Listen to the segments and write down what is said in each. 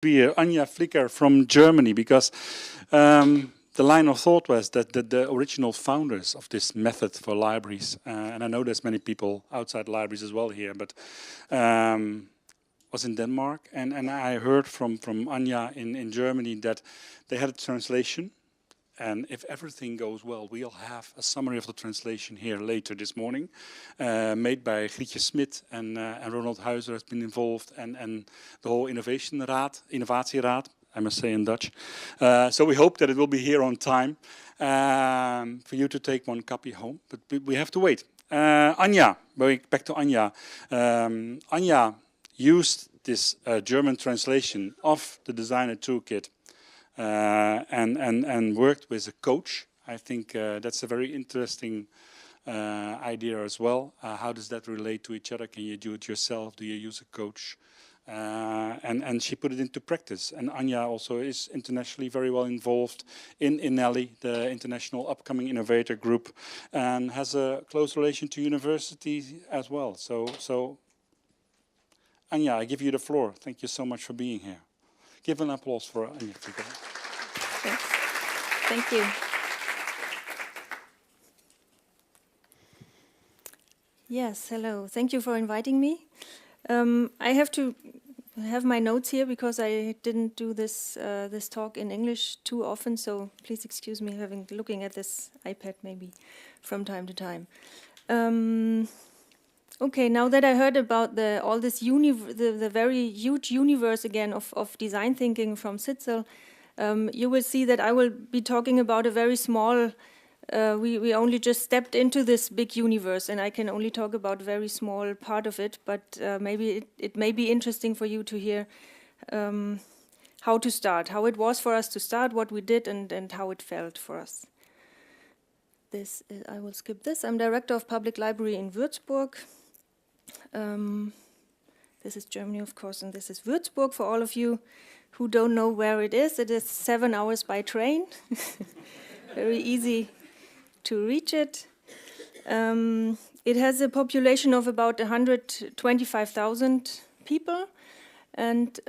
be Anja Flicker from Germany, because the line of thought was that the original founders of this method for libraries, and I know there's many people outside libraries as well here, but was in Denmark, and I heard from Anja in Germany that they had a translation, and if everything goes well, we'll have a summary of the translation here later this morning, made by Grietje Smit, and Ronald Huizer has been involved, and the whole Innovatieraad, I must say in Dutch. So we hope that it will be here on time for you to take one copy home, but we have to wait. Anja, back to Anja. Anja used this German translation of the designer toolkit and worked with a coach. I think that's a very interesting idea as well. How does that relate to each other? Can you do it yourself? Do you use a coach? And she put it into practice. And Anja also is internationally very well involved in INELI, the International Upcoming Innovator Group, and has a close relation to universities as well. So Anja, I give you the floor. Thank you so much for being here. Give an applause for Anja. Thanks. Thank you. Yes, hello. Thank you for inviting me. I have to have my notes here because I didn't do this this talk in English too often, so please excuse me looking at this iPad maybe from time to time. Okay, now that I heard about the very huge universe again of design thinking from Sitzel, you will see that I will be talking about a very small. We only just stepped into this big universe, and I can only talk about a very small part of it. But maybe it may be interesting for you to hear how to start, how it was for us to start, what we did, and how it felt for us. I will skip this. I'm director of public library in Wuerzburg. This is Germany, of course, and this is Wuerzburg. For all of you who don't know where it is 7 hours by train. Very easy to reach it. It has a population of about 125,000 people and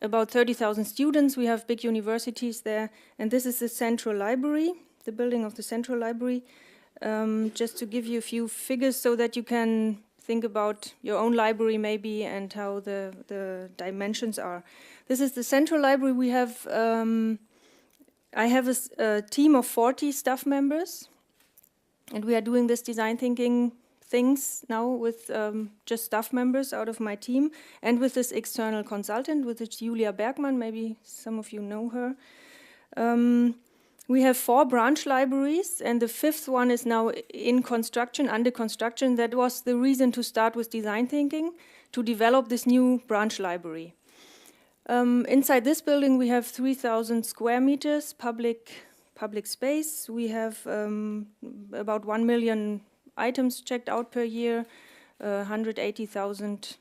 about 30,000 students. We have big universities there, and this is the central library, the building of the central library. Just to give you a few figures so that you can think about your own library maybe and how the dimensions are. This is the central library. We have I have a team of 40 staff members, and we are doing this design thinking things now with just staff members out of my team and with this external consultant, with Julia Bergmann. Maybe some of you know her. We have 4 branch libraries, and the 5th one is now in construction, under construction. That was the reason to start with design thinking, to develop this new branch library. Inside this building, we have 3,000 square meters public space. We have about 1 million items checked out per year, 180,000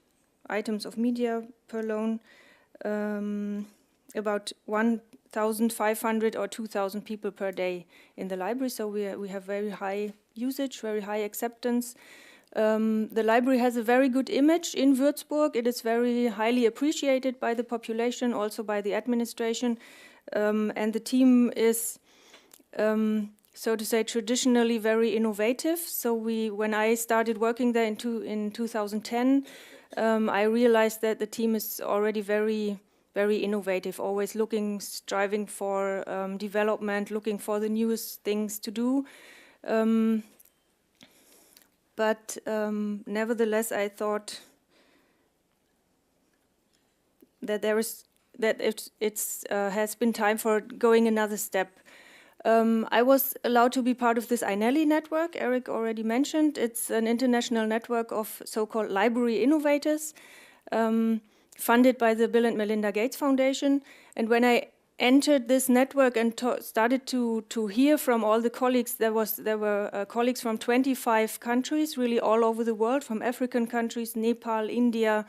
items of media per loan, about 1,500 or 2,000 people per day in the library. So we have very high usage, very high acceptance. The library has a very good image in Wuerzburg. It is very highly appreciated by the population, also by the administration. And the team is, so to say, traditionally very innovative. So when I started working there in 2010, I realized that the team is already very, very innovative, always striving for development, looking for the newest things to do. But nevertheless, I thought that it has been time for going another step. I was allowed to be part of this INELI network, Eric already mentioned. It's an international network of so-called library innovators, funded by the Bill and Melinda Gates Foundation. And when I entered this network and started to hear from all the colleagues, there were colleagues from 25 countries, really all over the world, from African countries, Nepal, India,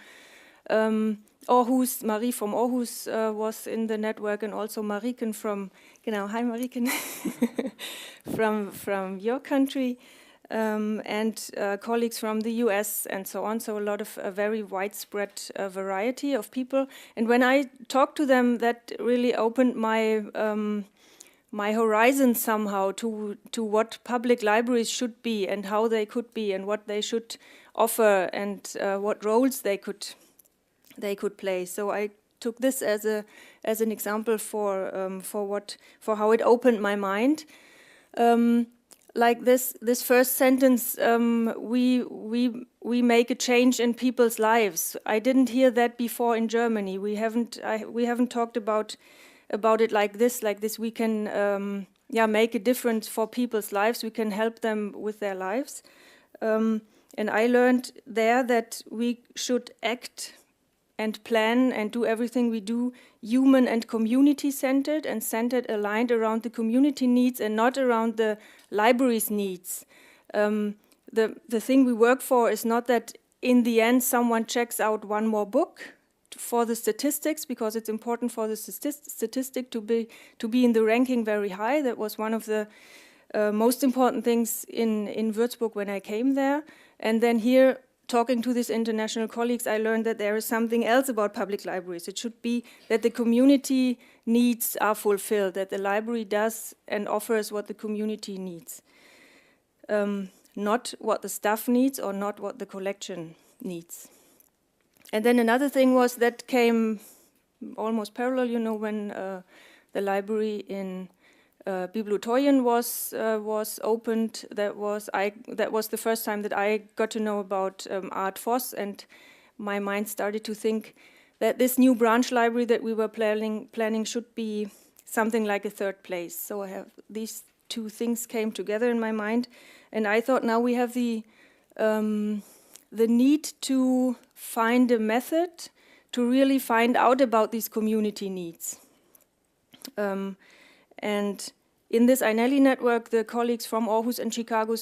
Aarhus. Marie from Aarhus was in the network, and also Mariken from, hi Mariken, from your country. and colleagues from the US and so on. So a lot of a very widespread variety of people. And when I talked to them, that really opened my my horizon somehow to what public libraries should be and how they could be and what they should offer and what roles they could play. So I took this as an example for how it opened my mind. Like this first sentence, we make a change in people's lives. I didn't hear that before in Germany. We haven't talked about it like this. We can make a difference for people's lives. We can help them with their lives. And I learned there that we should act and plan and do everything we do human and community-centered and aligned around the community needs and not around the library's needs. The thing we work for is not that in the end someone checks out one more book for the statistics, because it's important for the statistic to be in the ranking very high. That was one of the most important things in Wuerzburg when I came there. And then here, talking to these international colleagues, I learned that there is something else about public libraries. It should be that the community needs are fulfilled, that the library does and offers what the community needs. Not what the staff needs or not what the collection needs. And then another thing was that came almost parallel, when the library in bibliotheek was opened. That was the first time that I got to know about Art Voss, and my mind started to think that this new branch library that we were planning should be something like a third place. So I have these two things came together in my mind, and I thought now we have the need to find a method to really find out about these community needs. And in this Nationale network, the colleagues from Aarhus and Chicago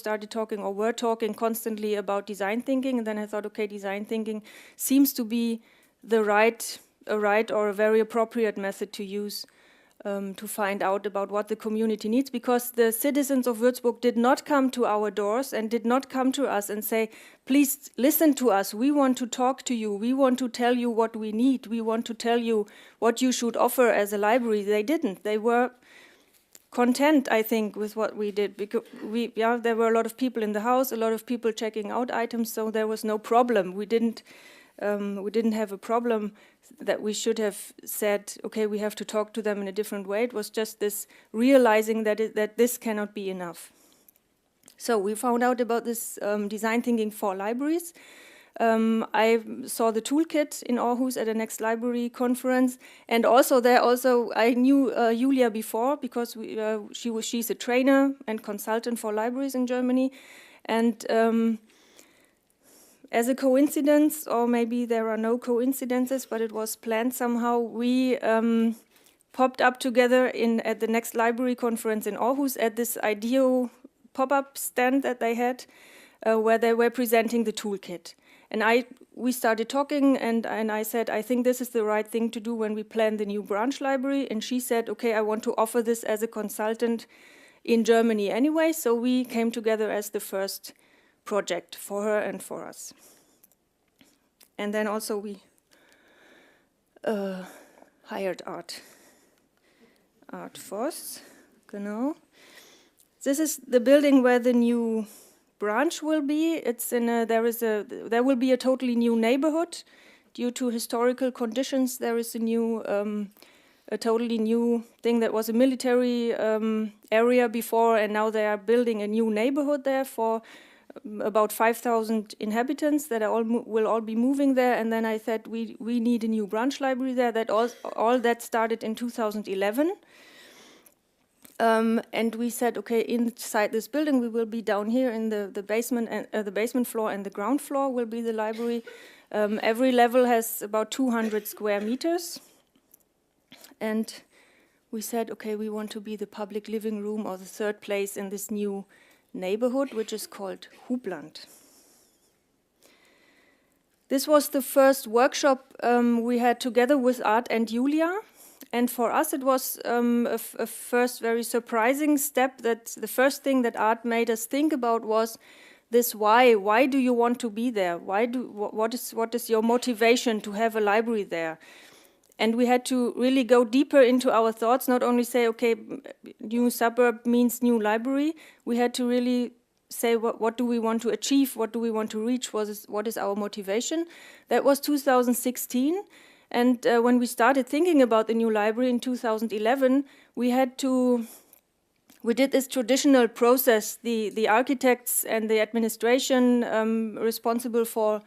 were talking constantly about design thinking. And then I thought, okay, design thinking seems to be a right or a very appropriate method to use to find out about what the community needs, because the citizens of Wuerzburg did not come to our doors and did not come to us and say, please listen to us, we want to talk to you, we want to tell you what we need, we want to tell you what you should offer as a library. They didn't. They were content, I think, with what we did, because there were a lot of people in the house, a lot of people checking out items, so there was no problem. We didn't have a problem that we should have said, okay, we have to talk to them in a different way. It was just this realizing that this cannot be enough. So we found out about this design thinking for libraries. I saw the toolkit in Aarhus at the next library conference, and I knew Julia before, because she's a trainer and consultant for libraries in Germany, and as a coincidence, or maybe there are no coincidences, but it was planned somehow, we popped up together at the next library conference in Aarhus at this IDEO pop-up stand that they had, where they were presenting the toolkit. And we started talking, and I said, I think this is the right thing to do when we plan the new branch library. And she said, okay, I want to offer this as a consultant in Germany anyway. So we came together as the first project for her and for us. And then also we hired Art Voss, genau. This is the building where the new branch will be. There will be a totally new neighborhood due to historical conditions. There is a totally new thing that was a military area before, and now they are building a new neighborhood there for about 5,000 inhabitants that will all be moving there. And then I said we need a new branch library there. That all that started in 2011. And we said, okay, inside this building, we will be down here in the basement, and the basement floor and the ground floor will be the library. Every level has about 200 square meters. And we said, okay, we want to be the public living room or the third place in this new neighborhood, which is called Hubland. This was the first workshop we had together with Art and Julia. And for us, it was a first very surprising step. That the first thing that art made us think about was this why. Why do you want to be there? What is your motivation to have a library there? And we had to really go deeper into our thoughts, not only say, okay, new suburb means new library. We had to really say, what do we want to achieve? What do we want to reach? What is our motivation? That was 2016. And when we started thinking about the new library in 2011, we did this traditional process. The architects and the administration responsible for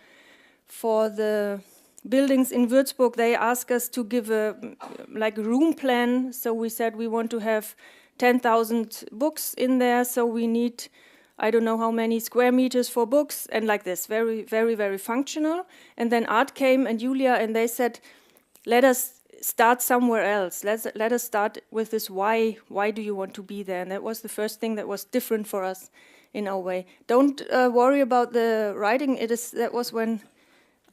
the buildings in Wuerzburg, they asked us to give a room plan. So we said we want to have 10,000 books in there. So we need, I don't know how many square meters for books, and like this, very, very, very functional. And then Art came and Julia, and they said, let us start somewhere else. Let us start with this why. Why do you want to be there? And that was the first thing that was different for us in our way. Don't worry about the writing. That was when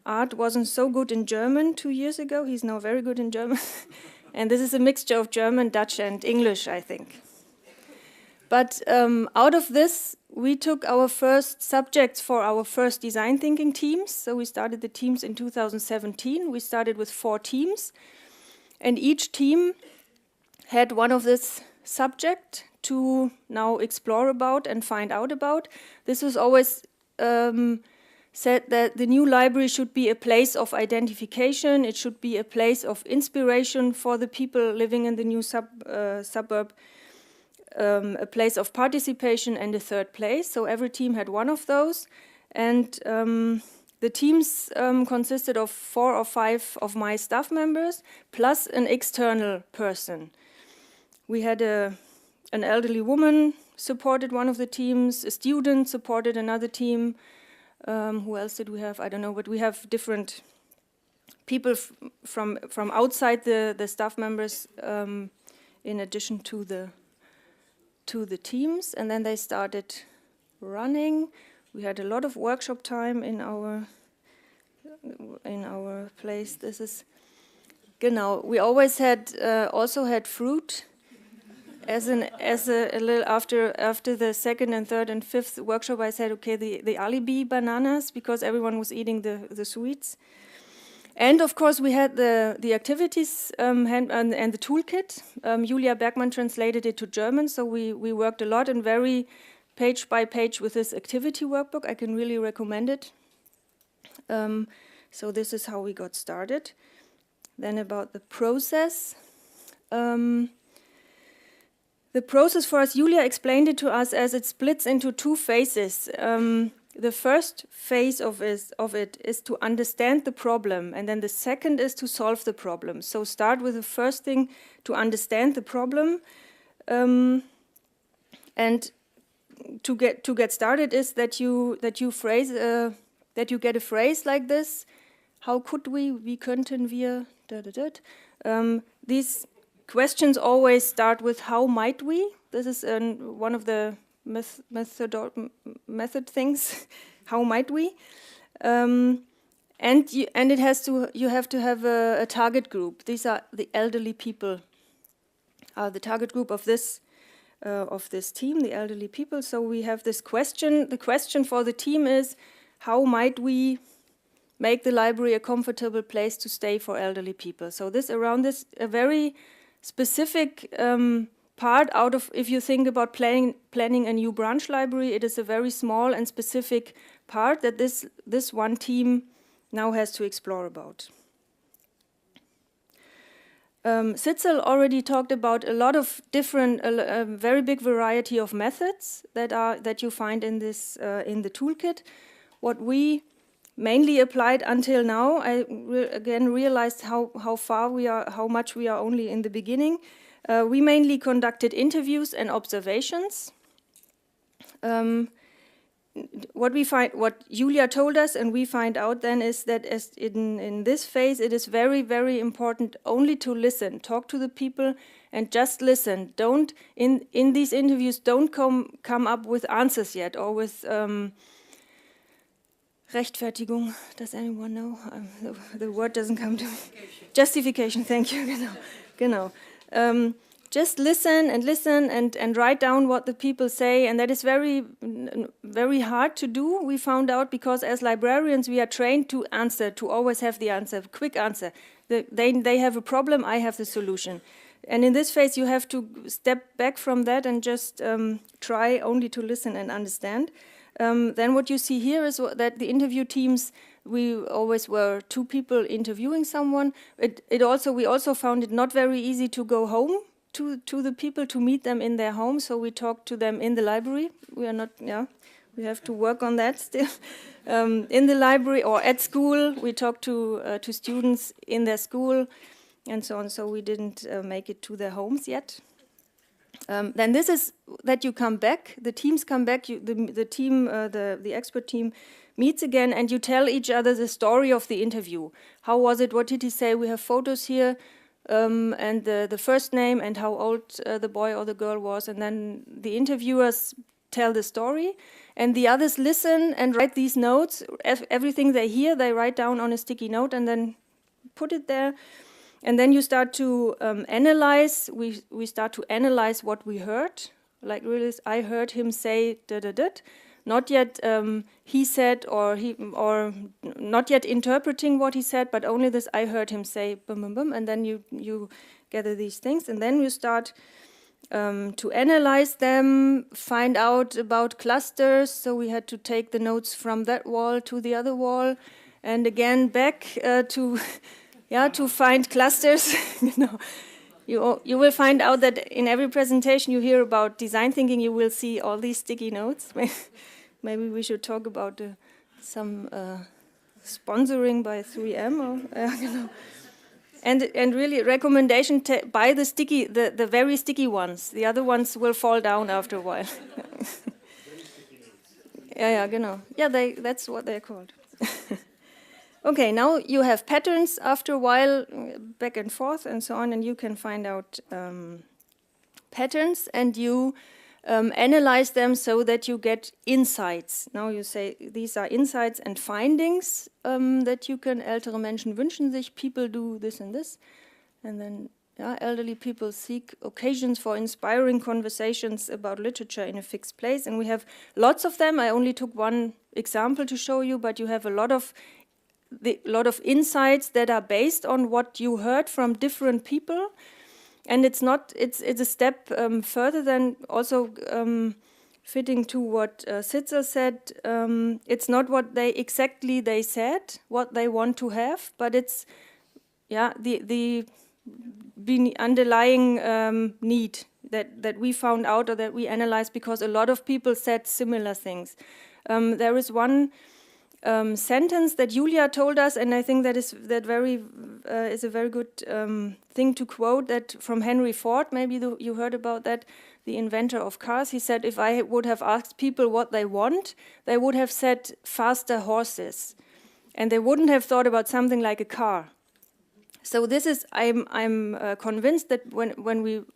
Art wasn't so good in German 2 years ago. He's now very good in German. And this is a mixture of German, Dutch, and English, I think. But out of this, we took our first subjects for our first design thinking teams. So we started the teams in 2017. We started with 4 teams. And each team had one of this subject to now explore about and find out about. This was always said that the new library should be a place of identification. It should be a place of inspiration for the people living in the new suburb. A place of participation, and a third place. So every team had one of those. And the teams consisted of 4 or 5 of my staff members, plus an external person. We had an elderly woman supported one of the teams, a student supported another team. Who else did we have? I don't know, but we have different people from outside the staff members in addition to the teams, and then they started running. We had a lot of workshop time in our place. This is genau. We always had also had fruit as a little after the second and third and fifth workshop. I said, okay, the alibi bananas, because everyone was eating the sweets. And of course, we had the activities and the toolkit. Julia Bergmann translated it to German, so we worked a lot and very page by page with this activity workbook. I can really recommend it. So this is how we got started. Then about the process. The process for us, Julia explained it to us as it splits into 2 phases. The first phase of it is to understand the problem, and then the second is to solve the problem. So start with the first thing, to understand the problem, and to get started is that you get a phrase like this. How could we? Wie könnten wir? These questions always start with how might we. This is one of the method things. How might we? And it has to. You have to have a target group. These are the elderly people. The target group of this team, the elderly people. So we have this question. The question for the team is, how might we make the library a comfortable place to stay for elderly people? So around this, a very specific part out of, if you think about planning a new branch library, it is a very small and specific part that this one team now has to explore about. Sitzel already talked about a lot of different, a very big variety of methods that you find in this in the toolkit. What we mainly applied until now, I again realized how far we are, how much we are only in the beginning. We mainly conducted interviews and observations. What Julia told us and we find out then is that as in this phase, it is very, very important only to listen, talk to the people and just listen. Don't, in these interviews, don't come up with answers yet or with Rechtfertigung. Does anyone know? The word doesn't come to me. Justification, thank you. Genau. Just listen and write down what the people say, and that is very hard to do, we found out, because as librarians we are trained to answer, to always have the answer, quick answer. They have a problem, I have the solution. And in this phase you have to step back from that and just try only to listen and understand. Then what you see here is that the interview teams, we always were 2 people interviewing someone. We also found it not very easy to go home to the people, to meet them in their home, so we talked to them in the library. We have to work on that still. In the library or at school, we talked to students in their school and so on, so we didn't make it to their homes yet. Then this is that you come back, the teams come back, the expert team meets again, and you tell each other the story of the interview. How was it, what did he say? We have photos here, and the first name and how old the boy or the girl was, and then the interviewers tell the story, and the others listen and write these notes. Everything they hear, they write down on a sticky note and then put it there. And then you start to analyze. We start to analyze what we heard. Like really, I heard him say da-da-da. Not yet he said, or not yet interpreting what he said, but only this, I heard him say bum bum bum, and then you gather these things, and then you start to analyze them, find out about clusters. So we had to take the notes from that wall to the other wall, and again back to find clusters. You will find out that in every presentation you hear about design thinking, you will see all these sticky notes. Maybe we should talk about some sponsoring by 3M. Or, and really, recommendation, buy the very sticky ones. The other ones will fall down after a while. Genau. Yeah, that's what they're called. Okay, now you have patterns after a while, back and forth and so on, and you can find out patterns, and you analyze them so that you get insights. Now you say these are insights and findings that you can, ältere Menschen wünschen sich, people do this and this, and then elderly people seek occasions for inspiring conversations about literature in a fixed place, and we have lots of them. I only took one example to show you, but you have a lot of insights that are based on what you heard from different people, and it's a step further than also fitting to what Sitzer said. It's not what they said, what they want to have, but it's the underlying need that we found out or that we analyzed, because a lot of people said similar things. There is one sentence that Julia told us, and I think that is a very good thing to quote, that from Henry Ford. Maybe you heard about that, the inventor of cars. He said, if I would have asked people what they want, they would have said faster horses, and they wouldn't have thought about something like a car. So this is, I'm convinced that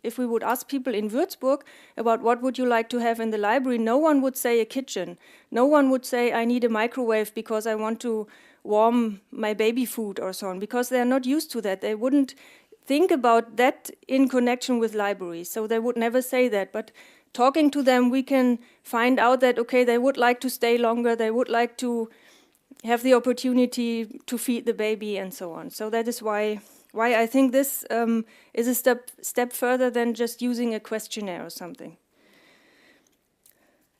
if we would ask people in Wuerzburg about what would you like to have in the library, no one would say a kitchen. No one would say I need a microwave because I want to warm my baby food or so on, because they're not used to that. They wouldn't think about that in connection with libraries, so they would never say that. But talking to them, we can find out that, okay, they would like to stay longer, they would like to have the opportunity to feed the baby and so on. So that is why I think this is a step further than just using a questionnaire or something.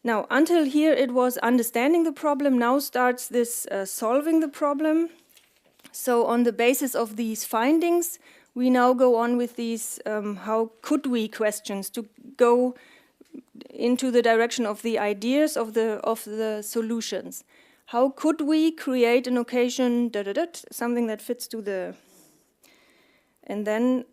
Now, until here it was understanding the problem. Now starts this solving the problem. So on the basis of these findings, we now go on with these how could we questions to go into the direction of the ideas of the solutions. How could we create an occasion, something that fits to the... And then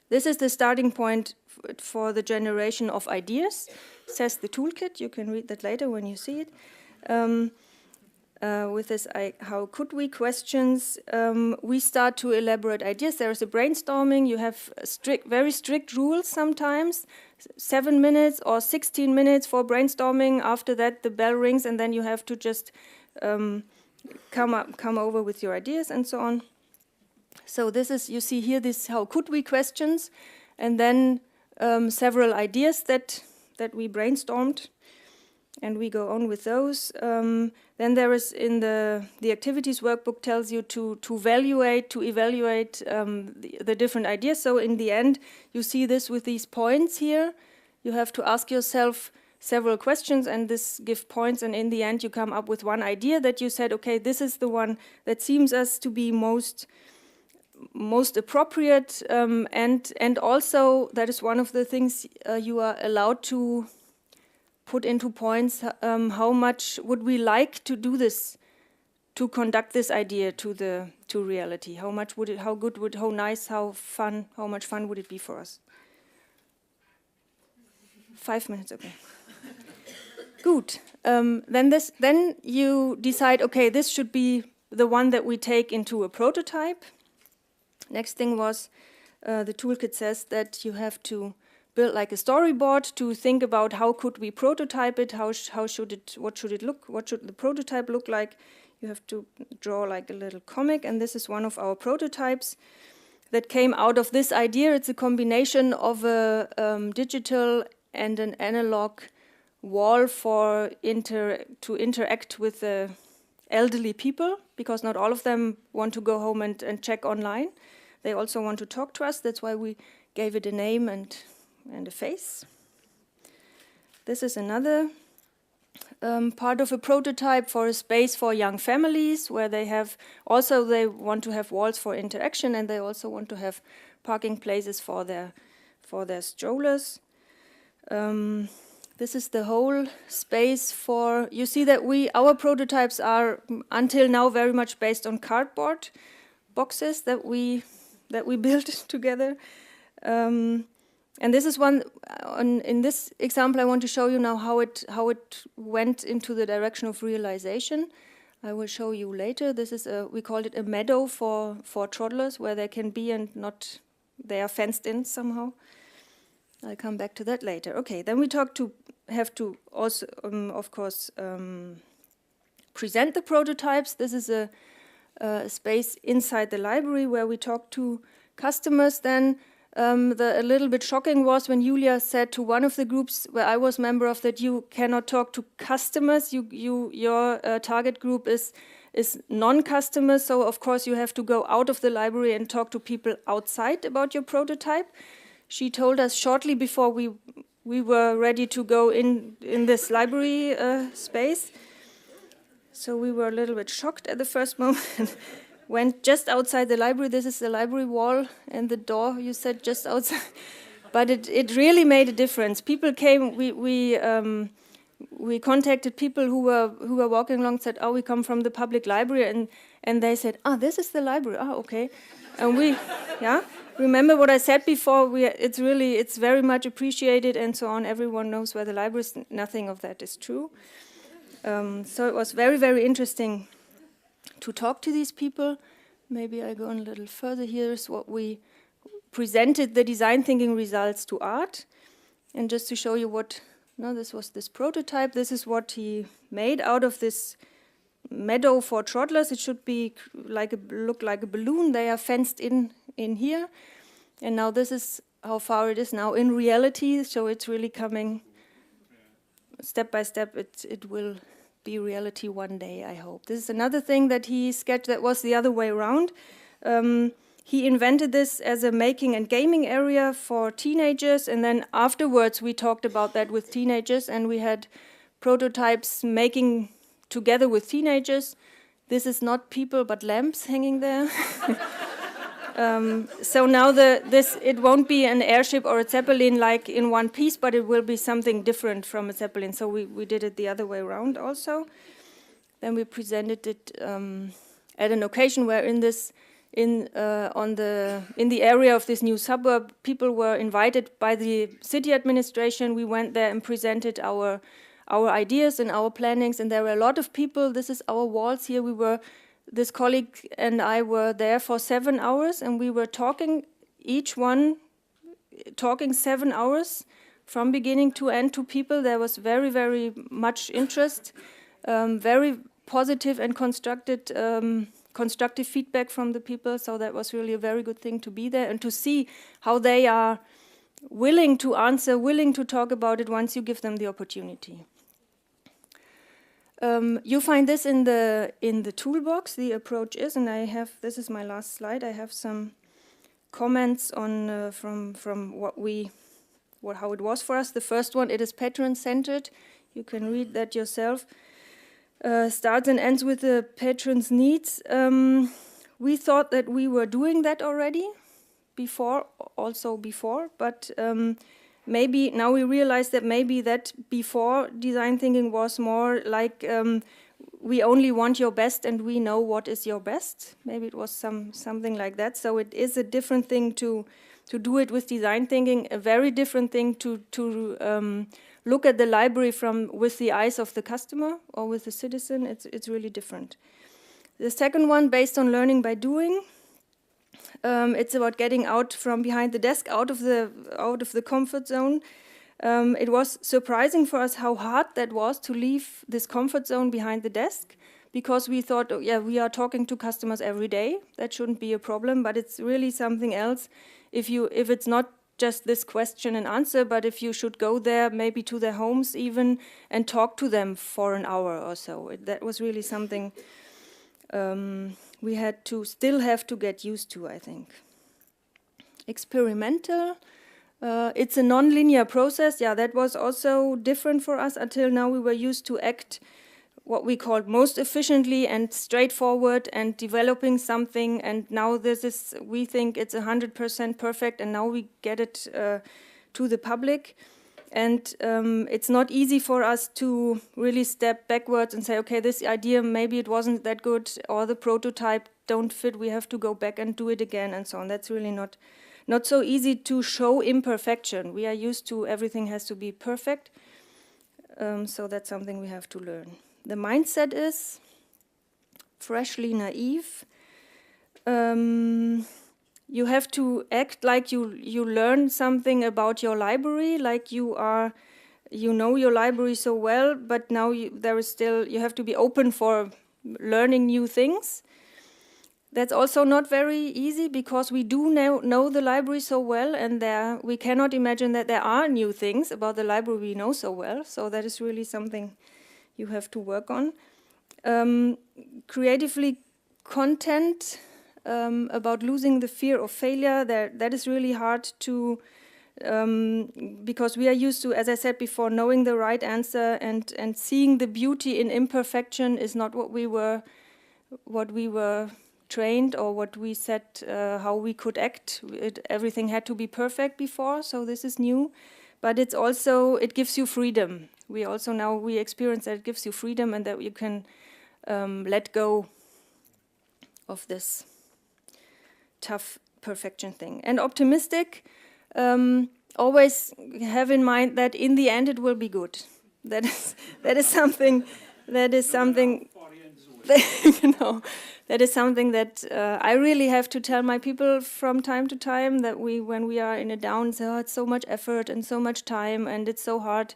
this is the starting point for the generation of ideas, says the toolkit. You can read that later when you see it. With this how could we questions, we start to elaborate ideas. There is a brainstorming. You have very strict rules sometimes, 7 minutes or 16 minutes for brainstorming. After that, the bell rings, and then you have to just come over with your ideas and so on. So this is, you see here, this how could we questions, and then several ideas that we brainstormed, and we go on with those. Then there is in the activities workbook tells you to evaluate the different ideas. So in the end, you see this with these points here. You have to ask yourself several questions, and this gives points, and in the end you come up with one idea that you said, okay, this is the one that seems us to be most appropriate, and also that is one of the things you are allowed to put into points. How much would we like to do this, to conduct this idea to reality? How much would it? How good would? How nice? How fun? How much fun would it be for us? 5 minutes, okay. Good. Then you decide, okay, this should be the one that we take into a prototype. Next thing was, the toolkit says that you have to build like a storyboard to think about how could we prototype it, what should the prototype look like. You have to draw like a little comic, and this is one of our prototypes that came out of this idea. It's a combination of a digital and an analog wall to interact with the elderly people, because not all of them want to go home and check online. They also want to talk to us. That's why we gave it a name and a face. This is another part of a prototype for a space for young families, where they want to have walls for interaction, and they also want to have parking places for their strollers. This is the whole space for. You see that our prototypes are until now very much based on cardboard boxes that we built together. And this is one. In this example, I want to show you now how it went into the direction of realization. I will show you later. This is we called it a meadow for toddlers, where they can be and not. They are fenced in somehow. I'll come back to that later. Okay, then we have to also, of course, present the prototypes. This is a space inside the library where we talk to customers. Then a little bit shocking was when Julia said to one of the groups where I was member of that you cannot talk to customers. Your target group is non-customers, so of course you have to go out of the library and talk to people outside about your prototype. She told us shortly before we were ready to go in this library space. So we were a little bit shocked at the first moment. Went just outside the library. This is the library wall, and the door, you said, just outside. But it really made a difference. People came. We contacted people who were walking along. Said, "Oh, we come from the public library," and they said, "Ah, this is the library. Ah, okay." And remember what I said before. It's very much appreciated and so on. Everyone knows where the library is. Nothing of that is true. So it was very, very interesting to talk to these people. Maybe I go on a little further. Here's what we presented, the design thinking results to Art. And just to show you this was this prototype. This is what he made out of this meadow for toddlers. It should be look like a balloon. They are fenced in here. And now this is how far it is now in reality. So it's really coming step by step. It will be reality one day, I hope. This is another thing that he sketched that was the other way around. He invented this as a making and gaming area for teenagers, and then afterwards we talked about that with teenagers, and we had prototypes making together with teenagers. This is not people but lamps hanging there. So now it won't be an airship or a zeppelin like in one piece, but it will be something different from a zeppelin. So we did it the other way around also. Then we presented it at an occasion where in the area of this new suburb, people were invited by the city administration. We went there and presented our ideas and our plannings, and there were a lot of people. This is our walls here. This colleague and I were there for 7 hours, and we were talking, each one talking 7 hours from beginning to end to people. There was very, very much interest, very positive and constructed constructive feedback from the people. So that was really a very good thing to be there and to see how they are willing to answer, willing to talk about it once you give them the opportunity. You find this in the toolbox. The approach is, and this is my last slide. I have some comments on from how it was for us. The first one, it is patron-centered. You can read that yourself. Starts and ends with the patron's needs. We thought that we were doing that already before, but maybe now we realize that maybe that before design thinking was more like we only want your best and we know what is your best. Maybe it was something like that. So it is a different thing to do it with design thinking, a very different thing to look at the library with the eyes of the customer or with the citizen. It's really different. The second one, based on learning by doing. It's about getting out from behind the desk, out of the comfort zone. It was surprising for us how hard that was to leave this comfort zone behind the desk, because we thought, oh, yeah, we are talking to customers every day. That shouldn't be a problem, but it's really something else. If it's not just this question and answer, but if you should go there, maybe to their homes even, and talk to them for an hour or so. That was really something we still have to get used to, I think. Experimental. It's a non-linear process. Yeah, that was also different for us. Until now, we were used to act what we called most efficiently and straightforward and developing something. And now we think it's 100% perfect, and now we get it to the public. And it's not easy for us to really step backwards and say, okay, this idea, maybe it wasn't that good, or the prototype don't fit, we have to go back and do it again, and so on. That's really not so easy to show imperfection. We are used to everything has to be perfect. So that's something we have to learn. The mindset is freshly naive. You have to act like you learn something about your library, like you know your library so well, but now you have to be open for learning new things. That's also not very easy, because we do know the library so well, and we cannot imagine that there are new things about the library we know so well. So that is really something you have to work on. Creatively content. About losing the fear of failure, that is really hard to, because we are used to, as I said before, knowing the right answer and seeing the beauty in imperfection is not what we were trained, or what we said how we could act. Everything had to be perfect before, so this is new. But it gives you freedom. We experience that it gives you freedom, and that you can let go of this tough perfection thing. And optimistic, always have in mind that in the end it will be good. That is something that I really have to tell my people from time to time, that when we are in a down, say, oh, it's so much effort and so much time and it's so hard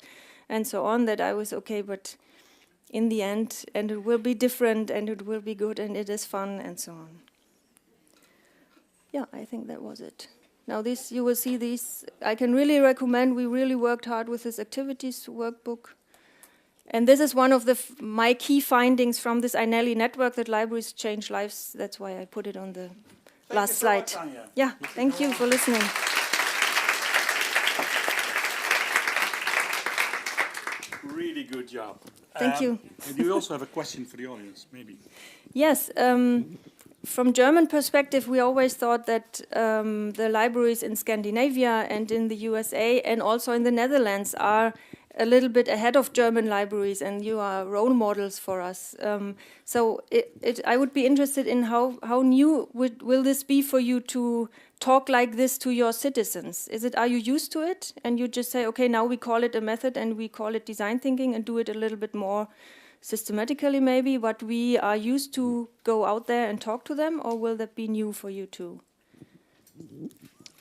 and so on, that I was okay, but in the end, and it will be different and it will be good and it is fun and so on. Yeah, I think that was it. Now you will see these, I can really recommend, we really worked hard with this activities workbook. And this is one of my key findings from this Nationale network, that libraries change lives. That's why I put it on the last slide. Thank you so much, Anja. Yeah, thank you for listening. Really good job. Thank you. And you also have a question for the audience, maybe. Yes. From German perspective, we always thought that the libraries in Scandinavia and in the USA and also in the Netherlands are a little bit ahead of German libraries, and you are role models for us. So I would be interested in how new will this be for you to talk like this to your citizens? Are you used to it, and you just say, okay, now we call it a method and we call it design thinking, and do it a little bit more systematically maybe, but we are used to go out there and talk to them, or will that be new for you too?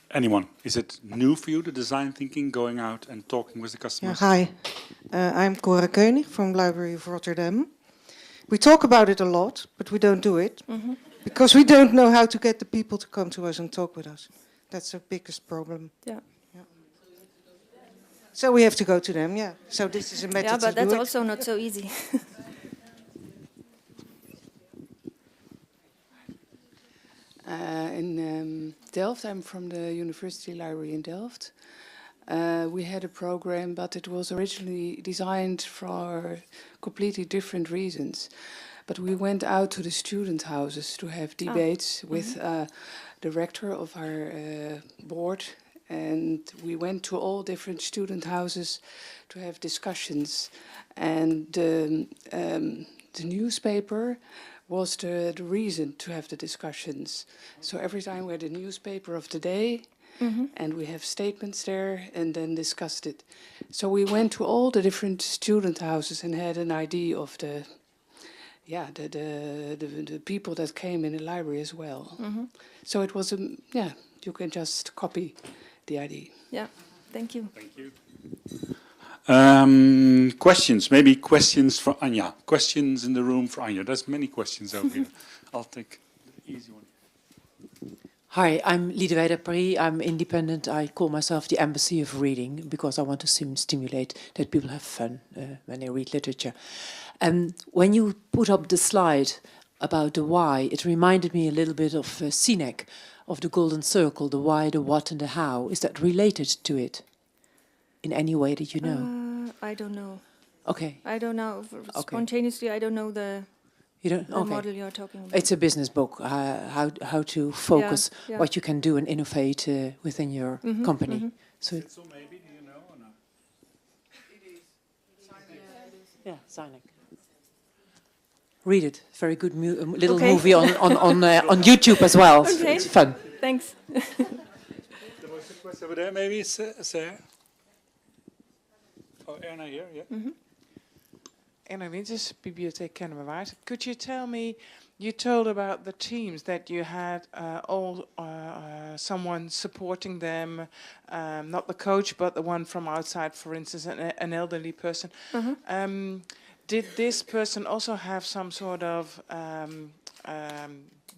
Anyone? Is it new for you, the design thinking, going out and talking with the customers? Yeah, hi, I'm Cora Koenig from Library of Rotterdam. We talk about it a lot, but we don't do it. Because we don't know how to get the people to come to us and talk with us. That's our biggest problem. Yeah. So we have to go to them, yeah. So this is a method Yeah, but to that's do it. also not so easy. In Delft, I'm from the University Library in Delft. We had a program, but it was originally designed for completely different reasons. But we went out to the student houses to have debates with the rector of our board, and we went to all different student houses to have discussions. And the newspaper was the reason to have the discussions. So every time we had a newspaper of the day, and we have statements there, and then discussed it. So we went to all the different student houses and had an idea of the people that came in the library as well. So it was you can just copy the idea. Yeah, thank you. Thank you. Questions, maybe questions for Anja. Questions in the room for Anja. There's many questions over here. I'll take the easy one. Hi, I'm Liedewij Paris. I'm independent. I call myself the Embassy of Reading because I want to stimulate that people have fun when they read literature. And when you put up the slide about the why, it reminded me a little bit of Sinek, of the Golden Circle, the why, the what, and the how. Is that related to it in any way that you know? I don't know. Okay. I don't know. Okay. Spontaneously, I don't know the model you're talking about. It's a business book, how to focus what you can do and innovate within your company. So maybe, do you know or not? It is. Yeah, Sinek. Read it. Very good little movie on YouTube as well. Okay. It's fun. Thanks. There was a question over there, maybe, Sarah? Oh, Erna here, yeah. Anna Winters, Bibliotheek Kennemerwaard. Could you tell me, you told about the teams that you had someone supporting them, not the coach, but the one from outside, for instance, an elderly person. Did this person also have some sort of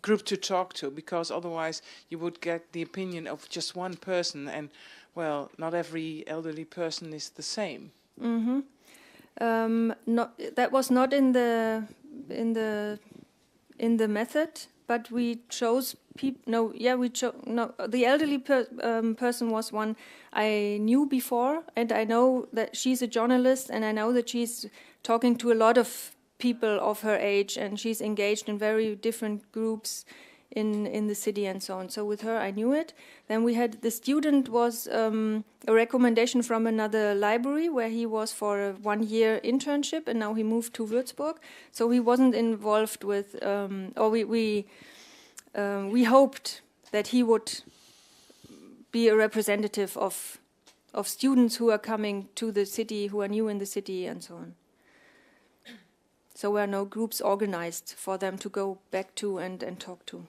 group to talk to? Because otherwise you would get the opinion of just one person, and, well, not every elderly person is the same. That was not in the method, but we chose people. The elderly person was one I knew before, and I know that she's a journalist, and I know that she's talking to a lot of people of her age, and she's engaged in very different groups in the city and so on. So with her, I knew it. Then we had the student was a recommendation from another library where he was for a 1-year internship, and now he moved to Wuerzburg. So he wasn't involved with, we hoped that he would be a representative of students who are coming to the city, who are new in the city, and so on. So there are no groups organized for them to go back to and talk to.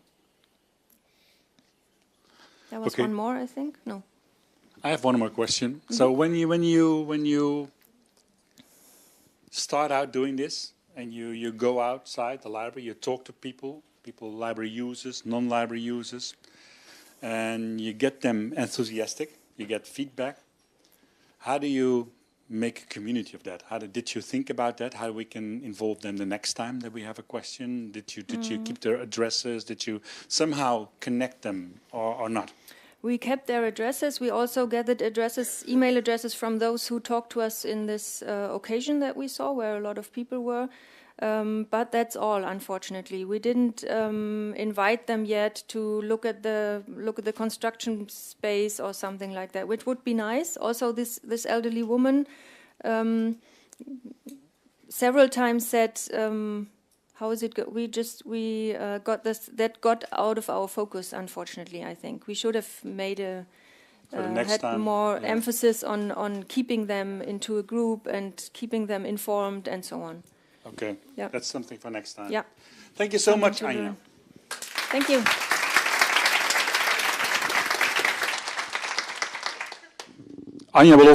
There was one more, I think. No. I have one more question. So when you start out doing this and you go outside the library, you talk to people, library users, non-library users, and you get them enthusiastic, you get feedback. How do you make a community of that? Did you think about that? How we can involve them the next time that we have a question? Did you keep their addresses? Did you somehow connect them or not? We kept their addresses. We also gathered email addresses from those who talked to us in this occasion that we saw, where a lot of people were. But that's all, unfortunately. We didn't invite them yet to look at the construction space or something like that, which would be nice. Also, this elderly woman several times said, "How is it? We got this. That got out of our focus. Unfortunately, I think we should have made more emphasis on keeping them into a group and keeping them informed and so on." Okay, that's something for next time. Yeah. Thank you so much, Anja. Thank you. Anja will also